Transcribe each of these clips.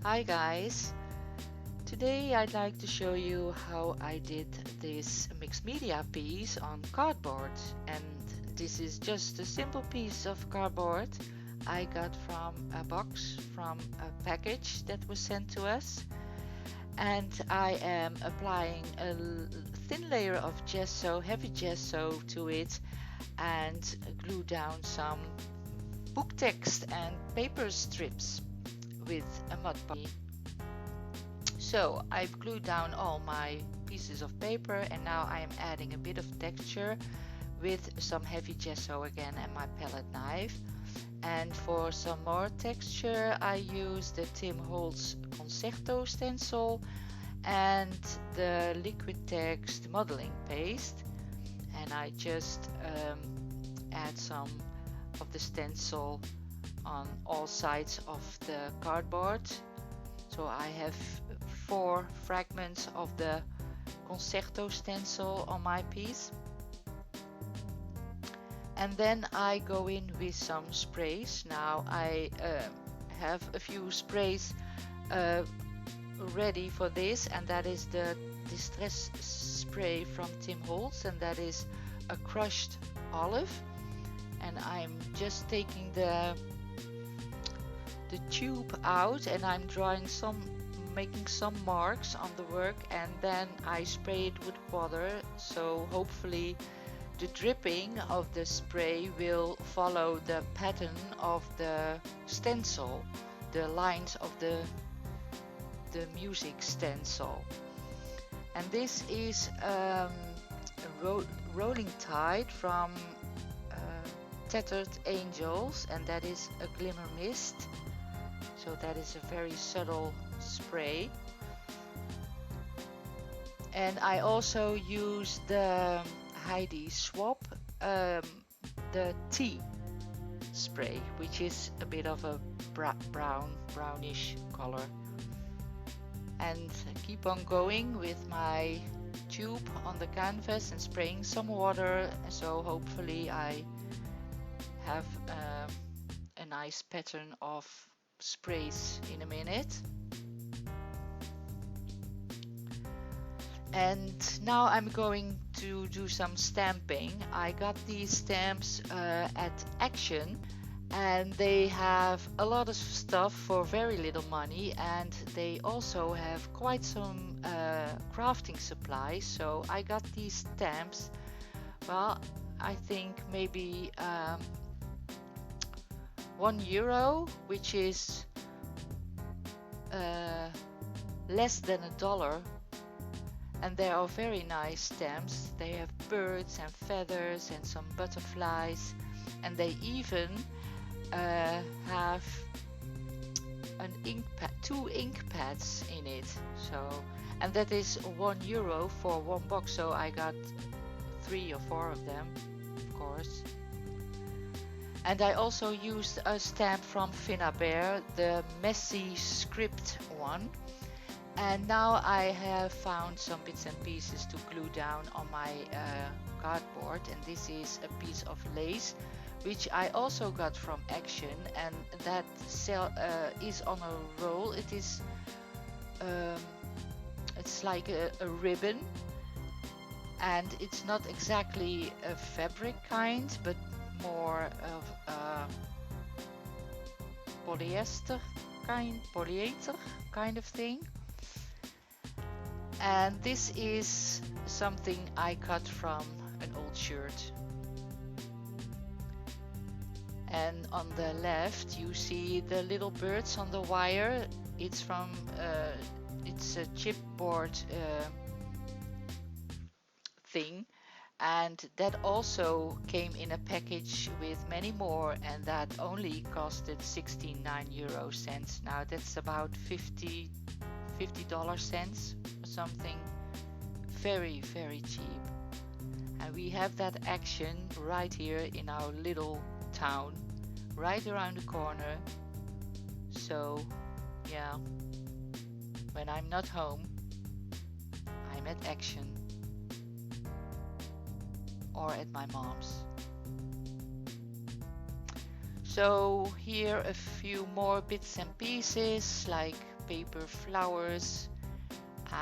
Hi guys, today I'd like to show you how I did this mixed media piece on cardboard, and this is just a simple piece of cardboard I got from a box from a package that was sent to us, and I am applying a thin layer of gesso, heavy gesso to it, and glue down some book text and paper strips with a mud pie. So I've glued down all my pieces of paper, and now I am adding a bit of texture with some heavy gesso again and my palette knife. And for some more texture I use the Tim Holtz Concerto stencil and the liquid text modeling paste, and I just add some of the stencil on all sides of the cardboard. So I have 4 fragments of the Concerto stencil on my piece. And then I go in with some sprays. Now I have a few sprays ready for this, and that is the Distress spray from Tim Holtz, and that is a crushed olive. And I'm just taking the tube out, and I'm making some marks on the work, and then I spray it with water, so hopefully the dripping of the spray will follow the pattern of the stencil, the lines of the music stencil. And this is a Rolling Tide from Tattered Angels, and that is a glimmer mist. So that is a very subtle spray. And I also use the Heidi Swap, the tea spray, which is a bit of a brownish color. And I keep on going with my tube on the canvas and spraying some water, so hopefully I have a nice pattern of sprays in a minute. And now I'm going to do some stamping. I got these stamps at Action, and they have a lot of stuff for very little money, and they also have quite some crafting supplies. So I got these stamps, well, I think maybe €1, which is less than $1, and they are very nice stamps. They have birds and feathers and some butterflies, and they even have an ink pad, 2 ink pads in it. So, and that is €1 for 1 box, so I got 3 or 4 of them, of course. And I also used a stamp from Finnabair, the messy script one. And now I have found some bits and pieces to glue down on my cardboard, and this is a piece of lace which I also got from Action, and that is on a roll. It is it's like a ribbon, and it's not exactly a fabric kind, but more of a polyester kind of thing. And this is something I cut from an old shirt. And on the left you see the little birds on the wire. It's from it's a chipboard thing, and that also came in a package with many more, and that only costed 69 euro cents. Now that's about 50 cents or something. Very cheap. And we have that Action right here in our little town, right around the corner. So yeah, when I'm not home, I'm at Action or at my mom's. So here a few more bits and pieces like paper flowers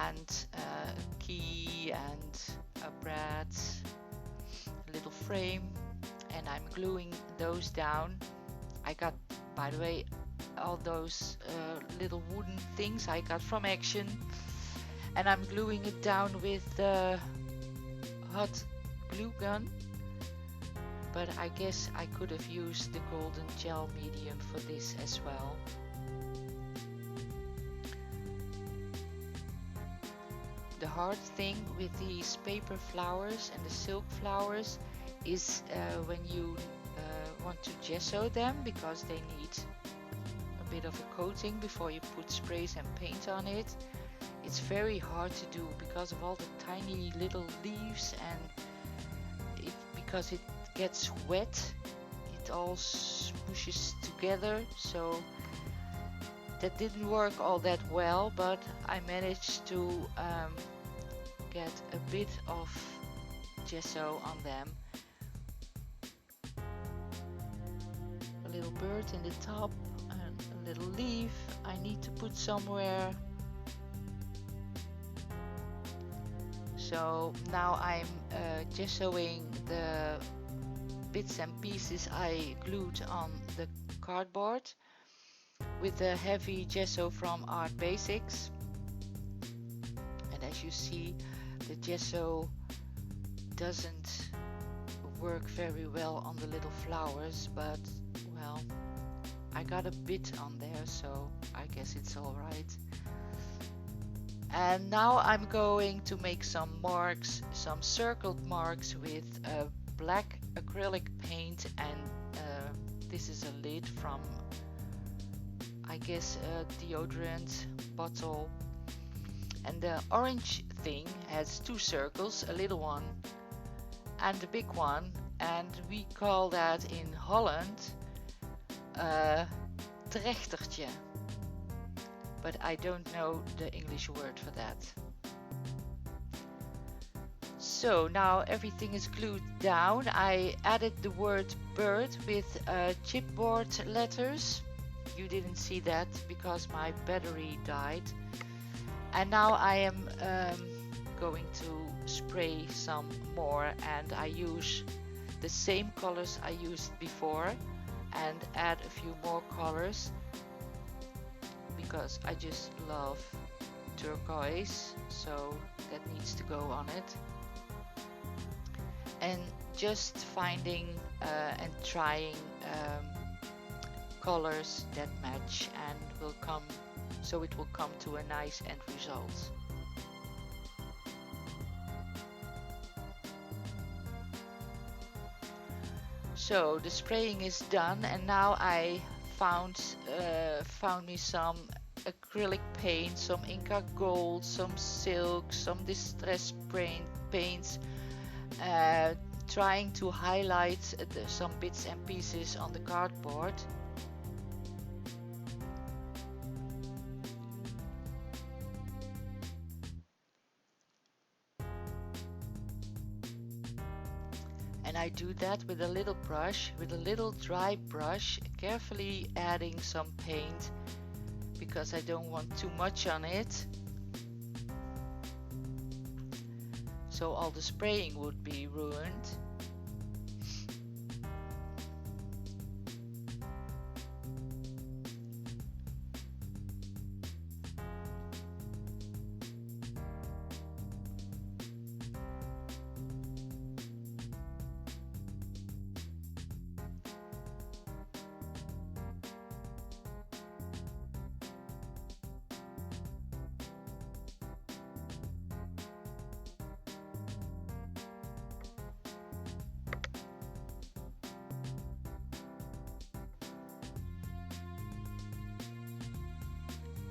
and a key and a bread, a little frame, and I'm gluing those down. I got, by the way, all those little wooden things I got from Action, and I'm gluing it down with the hot glue gun, but I guess I could have used the golden gel medium for this as well. The hard thing with these paper flowers and the silk flowers is when you want to gesso them, because they need a bit of a coating before you put sprays and paint on it. It's very hard to do because of all the tiny little leaves, and because it gets wet, it all smooshes together. So that didn't work all that well, but I managed to get a bit of gesso on them. A little bird in the top and a little leaf I need to put somewhere. So now I'm gessoing the bits and pieces I glued on the cardboard with the heavy gesso from Art Basics. And as you see, the gesso doesn't work very well on the little flowers, but well, I got a bit on there, so I guess it's alright. And now I'm going to make some marks, some circled marks with black acrylic paint, and this is a lid from, I guess, a deodorant bottle. And the orange thing has two circles, a little one and a big one, and we call that in Holland trechtertje, but I don't know the English word for that. So now everything is glued down. I added the word bird with chipboard letters. You didn't see that because my battery died. And now I am going to spray some more, and I use the same colors I used before and add a few more colors because I just love turquoise, so that needs to go on it. And just finding and trying colors that match and will come, so it will come to a nice end result. So the spraying is done, and now I found me some acrylic paint, some Inca Gold, some silk, some distress paints, trying to highlight some bits and pieces on the cardboard. And I do that with a little brush, with a little dry brush, carefully adding some paint because I don't want too much on it. So all the spraying would be ruined.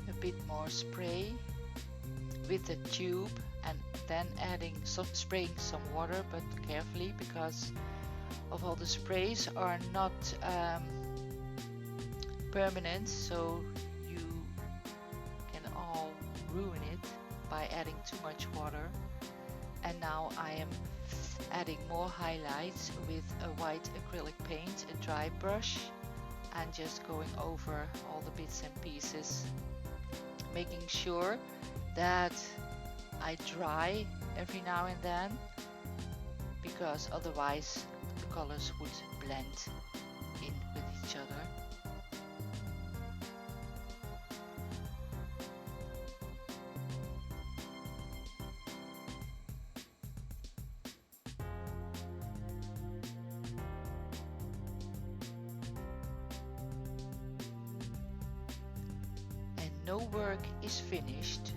A bit more spray with the tube, and then spraying some water, but carefully because of all the sprays are not permanent, so you can all ruin it by adding too much water. And now I am adding more highlights with a white acrylic paint, a dry brush, and just going over all the bits and pieces making sure that I dry every now and then, because otherwise the colors would blend in with each other. And no work is finished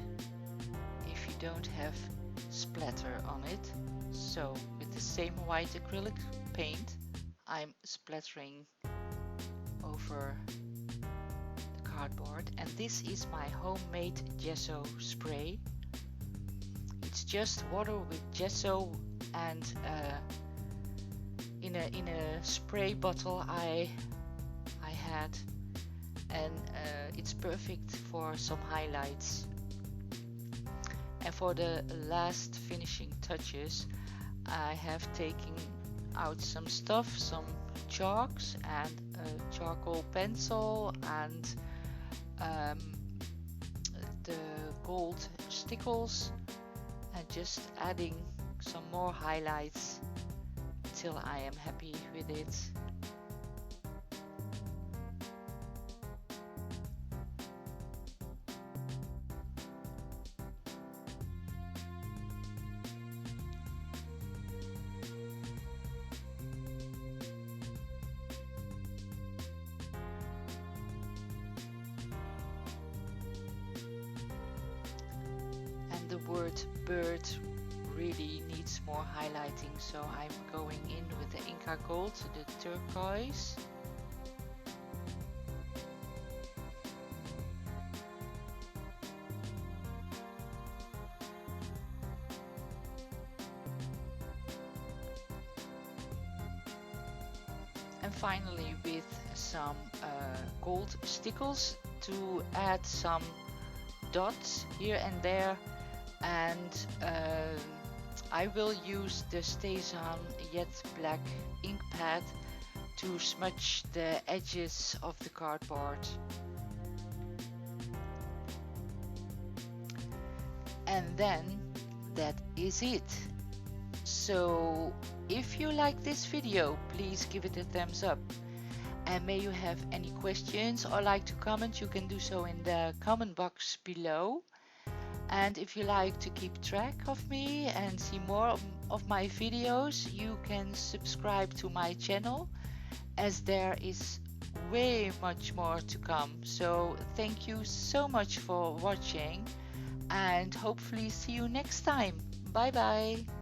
if you don't have splatter on it. So with the same white acrylic paint, I'm splattering over the cardboard, and this is my homemade gesso spray. It's just water with gesso and in a spray bottle I had, and it's perfect for some highlights. And for the last finishing touches, I have taken out some stuff, some chalks and a charcoal pencil and the gold stickles, and just adding some more highlights till I am happy with it. And the word bird really needs more highlighting, so I'm going in with the Inca Gold, the turquoise. And finally with some gold stickles to add some dots here and there, and I will use the StazOn Jet Black ink pad to smudge the edges of the cardboard. And then that is it. So if you like this video, please give it a thumbs up. And may you have any questions or like to comment, you can do so in the comment box below. And if you like to keep track of me and see more of my videos, you can subscribe to my channel, as there is way much more to come. So thank you so much for watching, and hopefully see you next time. Bye bye.